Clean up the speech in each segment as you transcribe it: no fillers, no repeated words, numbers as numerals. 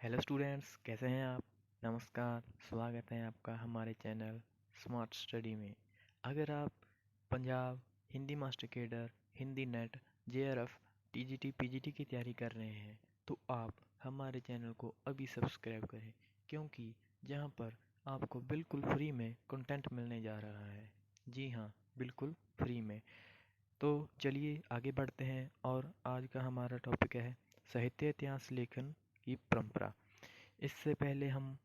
Hello students, कैसे हैं आप। नमस्कार, स्वागत है आपका हमारे चैनल स्मार्ट स्टडी में। अगर आप Punjab Hindi master cadre, Hindi net, JRF, TGT, PGT की तैयारी कर रहे हैं तो आप हमारे चैनल को अभी सब्सक्राइब करें, क्योंकि जहां पर आपको बिल्कुल फ्री में कंटेंट मिलने जा रहा है। जी हाँ, बिल्कुल फ्री में। तो चलिए आगे बढ़ते हैं और आज का हमारा टॉपिक है साहित्य इतिहास लेखन की परंपरा। इससे पहले हम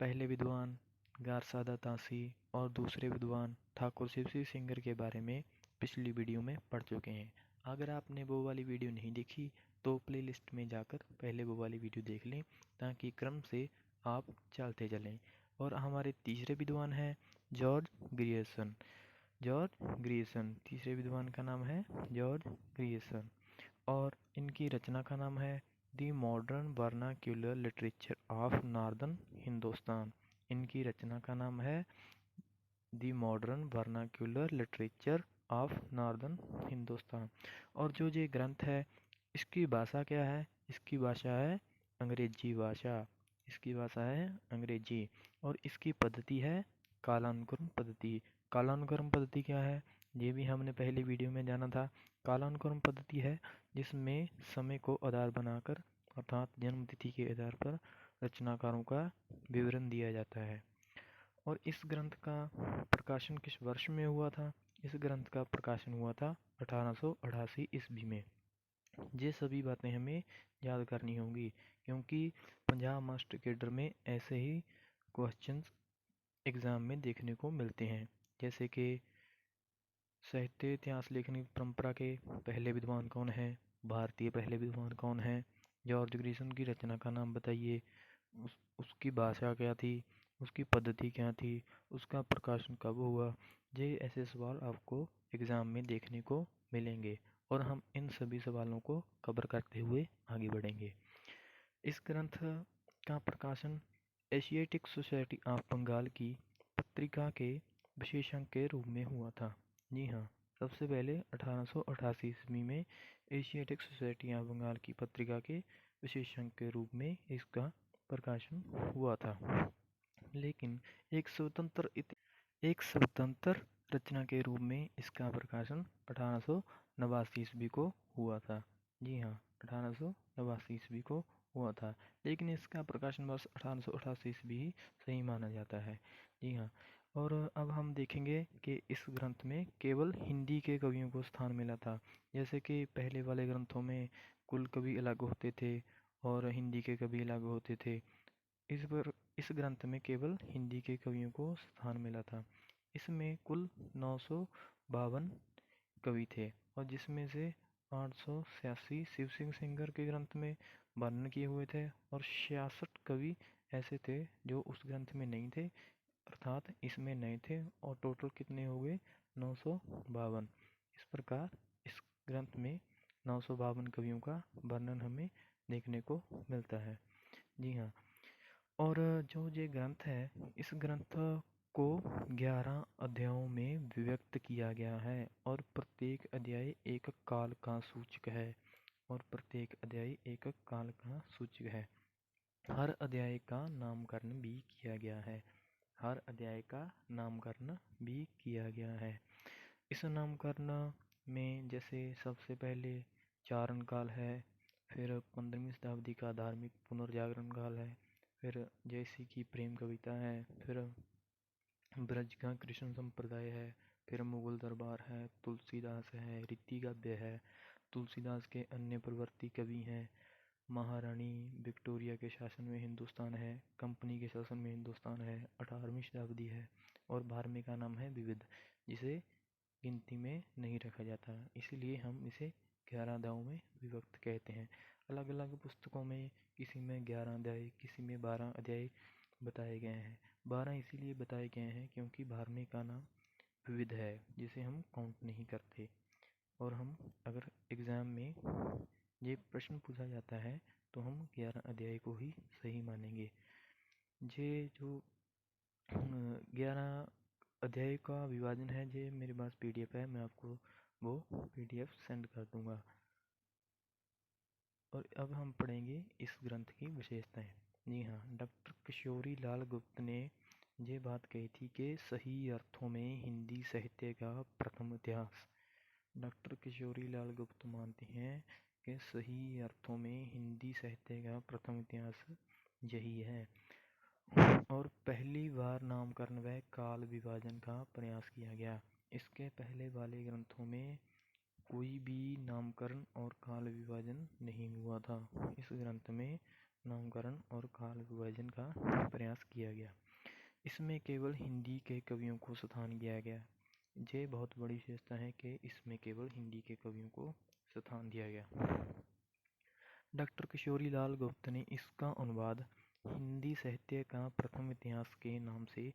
पहले विद्वान गारसादा तासी और दूसरे विद्वान ठाकुर शिव सिंह सिंगर के बारे में पिछली वीडियो में पढ़ चुके हैं। अगर आपने वो वाली वीडियो नहीं देखी तो प्लेलिस्ट में जाकर पहले वो वाली वीडियो देख लें, ताकि क्रम से आप चलते चलें। और हमारे तीसरे विद्वान हैं जॉर्ज ग्रियर्सन। जॉर्ज ग्रियर्सन तीसरे विद्वान का नाम है जॉर्ज ग्रियर्सन, और इनकी रचना का नाम है दी modern vernacular literature of northern Hindustan. इनकी रचना का नाम है दी modern vernacular literature of northern Hindustan. और जो ये ग्रंथ है, इसकी भाषा क्या है? इसकी भाषा है अंग्रेजी भाषा। इसकी भाषा है अंग्रेजी, और इसकी पद्धति है कालानुक्रम पद्धति। कालानुक्रम पद्धति क्या है, ये भी हमने पहले वीडियो में जाना था। कालानुक्रम पद्धति है जिसमें समय को आधार बनाकर, अर्थात जन्म तिथि के आधार पर रचनाकारों का विवरण दिया जाता है। और इस ग्रंथ का प्रकाशन किस वर्ष में हुआ था? इस ग्रंथ का प्रकाशन हुआ था 1888 ईस्वी में। ये सभी बातें हमें याद करनी होंगी, क्योंकि पंजाब मास्टर केडर में ऐसे ही क्वेश्चंस एग्ज़ाम में देखने को मिलते हैं। जैसे कि साहित्य इतिहास लेखन की परंपरा के पहले विद्वान कौन हैं? भारतीय पहले विद्वान कौन हैं? जॉर्ज ग्रियर्सन की रचना का नाम बताइए। उसकी भाषा क्या थी? उसकी पद्धति क्या थी? उसका प्रकाशन कब हुआ? ये ऐसे सवाल आपको एग्ज़ाम में देखने को मिलेंगे, और हम इन सभी सवालों को कवर करते हुए आगे बढ़ेंगे। इस ग्रंथ का प्रकाशन एशियाटिक सोसाइटी ऑफ बंगाल की पत्रिका के विशेषांक के रूप में हुआ था। जी हाँ, सबसे पहले 1888 ईस्वी में एशियाटिक सोसाइटी ऑफ बंगाल की पत्रिका के विशेषांक के रूप में इसका प्रकाशन हुआ था। लेकिन एक स्वतंत्र रचना के रूप में इसका प्रकाशन 1889 ईस्वी को हुआ था। जी हाँ, 1889 ईस्वी को हुआ था, लेकिन इसका प्रकाशन वर्ष 1888 ईस्वी ही सही माना जाता है। जी हाँ। और अब हम देखेंगे कि इस ग्रंथ में केवल हिंदी के कवियों को स्थान मिला था। जैसे कि पहले वाले ग्रंथों में कुल कवि अलग होते थे और हिंदी के कवि अलग होते थे। इस ग्रंथ में केवल हिंदी के कवियों को स्थान मिला था। इसमें कुल 952 कवि थे, और जिसमें से 886 शिव सिंह सिंगर के ग्रंथ में वर्णन किए हुए थे, और 66 कवि ऐसे थे जो उस ग्रंथ में नहीं थे, अर्थात इसमें नहीं थे। और टोटल कितने हो गए? 952। इस प्रकार इस ग्रंथ में 952 कवियों का वर्णन हमें देखने को मिलता है। जी हाँ। और जो ये ग्रंथ है, इस ग्रंथ को 11 अध्यायों में विभक्त किया गया है, और प्रत्येक अध्याय एक काल का सूचक है। और प्रत्येक अध्याय एक काल का सूचक है। हर अध्याय का नामकरण भी किया गया है। हर अध्याय का नामकरण भी किया गया है। इस नामकरण में जैसे सबसे पहले चारण काल है, फिर 15वीं शताब्दी का धार्मिक पुनर्जागरण काल है, फिर जैसी की प्रेम कविता है, फिर ब्रज का कृष्ण संप्रदाय है, फिर मुगल दरबार है, तुलसीदास है, रीति काव्य है, तुलसीदास के अन्य प्रवर्ती कवि हैं, महारानी विक्टोरिया के शासन में हिंदुस्तान है, कंपनी के शासन में हिंदुस्तान है, 18वीं शताब्दी है, और भारत का नाम है विविध, जिसे गिनती में नहीं रखा जाता, इसीलिए हम इसे 11 अध्यायों में विभक्त कहते हैं। अलग अलग पुस्तकों में किसी में 11 अध्याय, किसी में 12 अध्याय बताए गए हैं। 12 इसीलिए बताए गए हैं क्योंकि भारत का नाम विविध है, जिसे हम काउंट नहीं करते। और हम अगर एग्ज़ाम में ये प्रश्न पूछा जाता है तो हम 11 अध्याय को ही सही मानेंगे। ये जो 11 अध्याय का विभाजन है, ये मेरे पास पीडीएफ है, मैं आपको वो पीडीएफ सेंड कर दूंगा। और अब हम पढ़ेंगे इस ग्रंथ की विशेषताएं। जी हाँ, डॉक्टर किशोरी लाल गुप्त ने ये बात कही थी कि सही अर्थों में हिंदी साहित्य का प्रथम इतिहास। डॉक्टर किशोरी लाल गुप्त मानते हैं कि सही अर्थों में हिंदी साहित्य का प्रथम इतिहास यही है और पहली बार नामकरण व काल विभाजन का प्रयास किया गया। इसके पहले वाले ग्रंथों में कोई भी नामकरण और काल विभाजन नहीं हुआ था। इस ग्रंथ में नामकरण और काल विभाजन का प्रयास किया गया। इसमें केवल हिंदी के कवियों को स्थान दिया गया। ये बहुत बड़ी विशेषता है कि इसमें केवल हिंदी के कवियों को स्थान दिया गया। डॉक्टर किशोरी लाल गुप्त ने इसका अनुवाद हिंदी साहित्य का प्रथम इतिहास के नाम से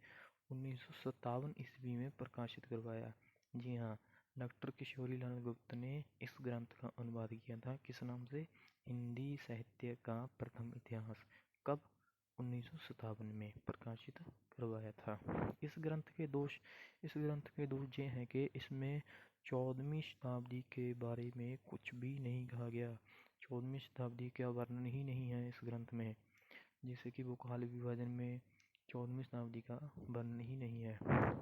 1957 ईस्वी में प्रकाशित करवाया। जी हाँ, डॉक्टर किशोरी लाल गुप्त ने इस ग्रंथ का अनुवाद किया था। किस नाम से? हिंदी साहित्य का प्रथम इतिहास। कब? 1957 में प्रकाशित करवाया था। इस ग्रंथ के दोष ये हैं कि इसमें 14वीं शताब्दी के बारे में कुछ भी नहीं कहा गया। 14वीं शताब्दी का वर्णन ही नहीं है इस ग्रंथ में। जैसे कि वो काल विभाजन में 14वीं शताब्दी का वर्णन ही नहीं है।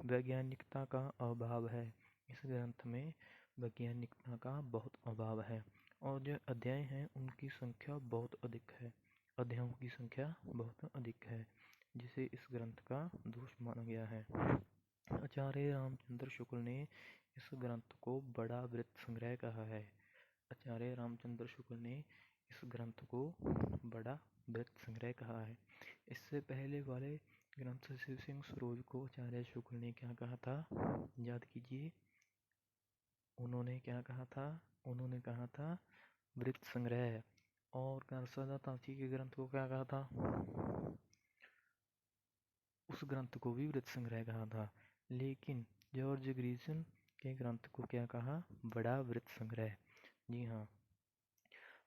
वैज्ञानिकता का अभाव है। इस ग्रंथ में वैज्ञानिकता का बहुत अभाव है और जो अध्याय हैं उनकी संख्या बहुत अधिक है। अध्यायों की संख्या बहुत अधिक है, जिसे इस ग्रंथ का दोष माना गया है। आचार्य रामचंद्र शुक्ल ने इस ग्रंथ को बड़ा वृत्त संग्रह कहा है। आचार्य रामचंद्र शुक्ल ने इस ग्रंथ को बड़ा वृत्त संग्रह कहा है। इससे पहले वाले ग्रंथ शिव सिंह सरोज को आचार्य शुक्ल ने क्या कहा था? याद कीजिए, उन्होंने क्या कहा था? उन्होंने कहा था वृत्त संग्रह। और नरसदा तांसी के ग्रंथ को क्या कहा था? उस ग्रंथ को भी वृत्त संग्रह कहा था। लेकिन जॉर्ज ग्रीसन के ग्रंथ को क्या कहा? बड़ा वृत्त संग्रह। जी हाँ,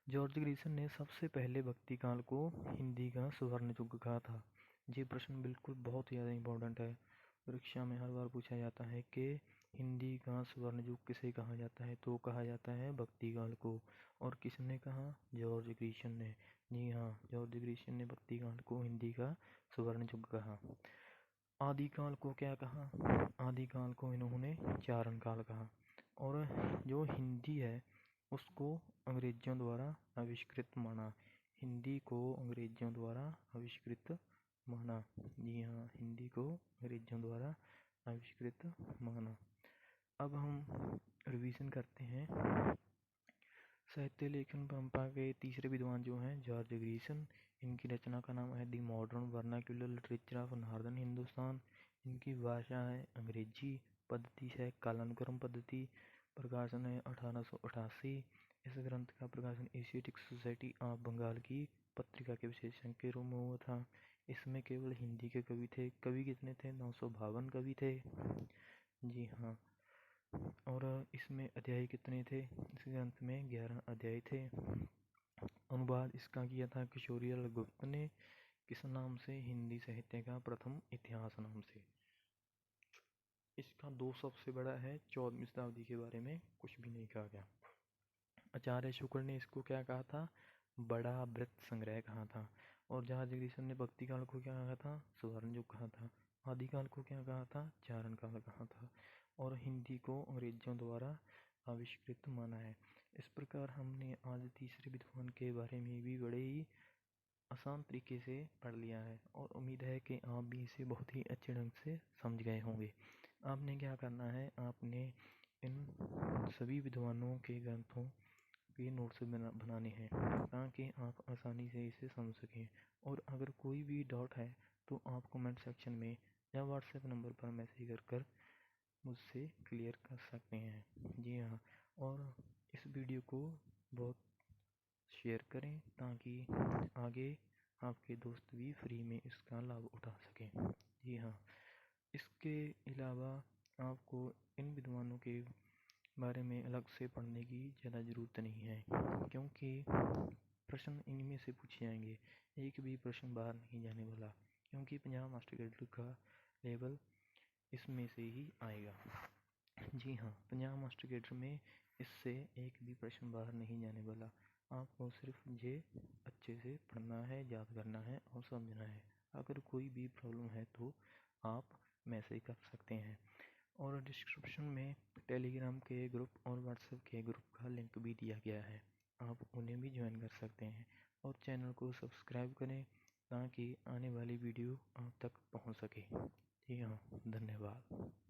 जॉर्ज ग्रीसन ने सबसे पहले भक्ति काल को हिंदी का स्वर्ण युग कहा था। ये प्रश्न बिल्कुल बहुत ज़्यादा इम्पोर्टेंट है। परीक्षा में हर बार पूछा जाता है कि हिंदी का स्वर्ण युग किसे कहा जाता है, तो कहा जाता है भक्ति काल को। और किसने कहा? जॉर्ज ग्रीसन ने। जी हाँ, जॉर्ज ग्रीसन ने भक्ति काल को हिंदी का स्वर्ण युग कहा। आदिकाल को क्या कहा? आदिकाल को इन्होंने चारण काल कहा। और जो हिंदी है उसको अंग्रेजों द्वारा आविष्कृत माना। हिंदी को अंग्रेजों द्वारा आविष्कृत माना। जी हाँ, हिंदी को अंग्रेजों द्वारा आविष्कृत माना। अब हम रिवीजन करते हैं। साहित्य लेखन परंपरा के तीसरे विद्वान जो हैं जॉर्ज ग्रीसन। इनकी रचना का नाम है दी modern vernacular literature of northern Hindustan. इनकी भाषा है अंग्रेजी। पद्धति है कालानुक्रम पद्धति। प्रकाशन है 1888। इस ग्रंथ का प्रकाशन एशियाटिक सोसाइटी ऑफ बंगाल की पत्रिका के विशेषण के रूप में हुआ था। इसमें केवल हिंदी के कवि थे। कवि कितने थे? 952 कवि थे। जी हाँ, और इसमें अध्याय कितने थे? इस ग्रंथ में 11 अध्याय थे। अनुवाद इसका किया था किशोरी लाल गुप्त ने। किस नाम से? हिंदी साहित्य का प्रथम इतिहास नाम से। इसका दोष सबसे बड़ा है 14वीं शताब्दी के बारे में कुछ भी नहीं कहा गया। आचार्य शुक्ल ने इसको क्या कहा था? बड़ा वृत्त संग्रह कहा था। और जॉर्ज ग्रीसन ने भक्ति काल को क्या कहा था? स्वर्ण युग कहा था। आदिकाल को क्या कहा था? चारण काल कहा था। और हिंदी को अंग्रेजों द्वारा आविष्कृत माना है। इस प्रकार हमने आज तीसरे विद्वान के बारे में भी बड़े ही आसान तरीके से पढ़ लिया है और उम्मीद है कि आप भी इसे बहुत ही अच्छे ढंग से समझ गए होंगे। आपने क्या करना है? आपने इन सभी विद्वानों के ग्रंथों के नोट्स बनाने हैं ताकि आप आसानी से इसे समझ सकें। और अगर कोई भी डाउट है तो आप कमेंट सेक्शन में या व्हाट्सएप नंबर पर मैसेज कर मुझसे क्लियर कर सकते हैं। जी हाँ, और इस वीडियो को बहुत शेयर करें ताकि आगे आपके दोस्त भी फ्री में इसका लाभ उठा सकें। जी हाँ, इसके अलावा आपको इन विद्वानों के बारे में अलग से पढ़ने की ज़्यादा ज़रूरत नहीं है, क्योंकि प्रश्न इनमें से पूछे जाएंगे। एक भी प्रश्न बाहर नहीं जाने वाला, क्योंकि पंजाब मास्टर कैडर का लेवल इसमें से ही आएगा। जी हाँ, पंजाब मास्टर कैडर में इससे एक भी प्रश्न बाहर नहीं जाने वाला। आपको सिर्फ ये अच्छे से पढ़ना है, याद करना है और समझना है। अगर कोई भी प्रॉब्लम है तो आप मैसेज कर सकते हैं। और डिस्क्रिप्शन में टेलीग्राम के ग्रुप और व्हाट्सएप के ग्रुप का लिंक भी दिया गया है, आप उन्हें भी ज्वाइन कर सकते हैं। और चैनल को सब्सक्राइब करें ताकि आने वाली वीडियो आप तक पहुंच सके। जी हाँ, धन्यवाद।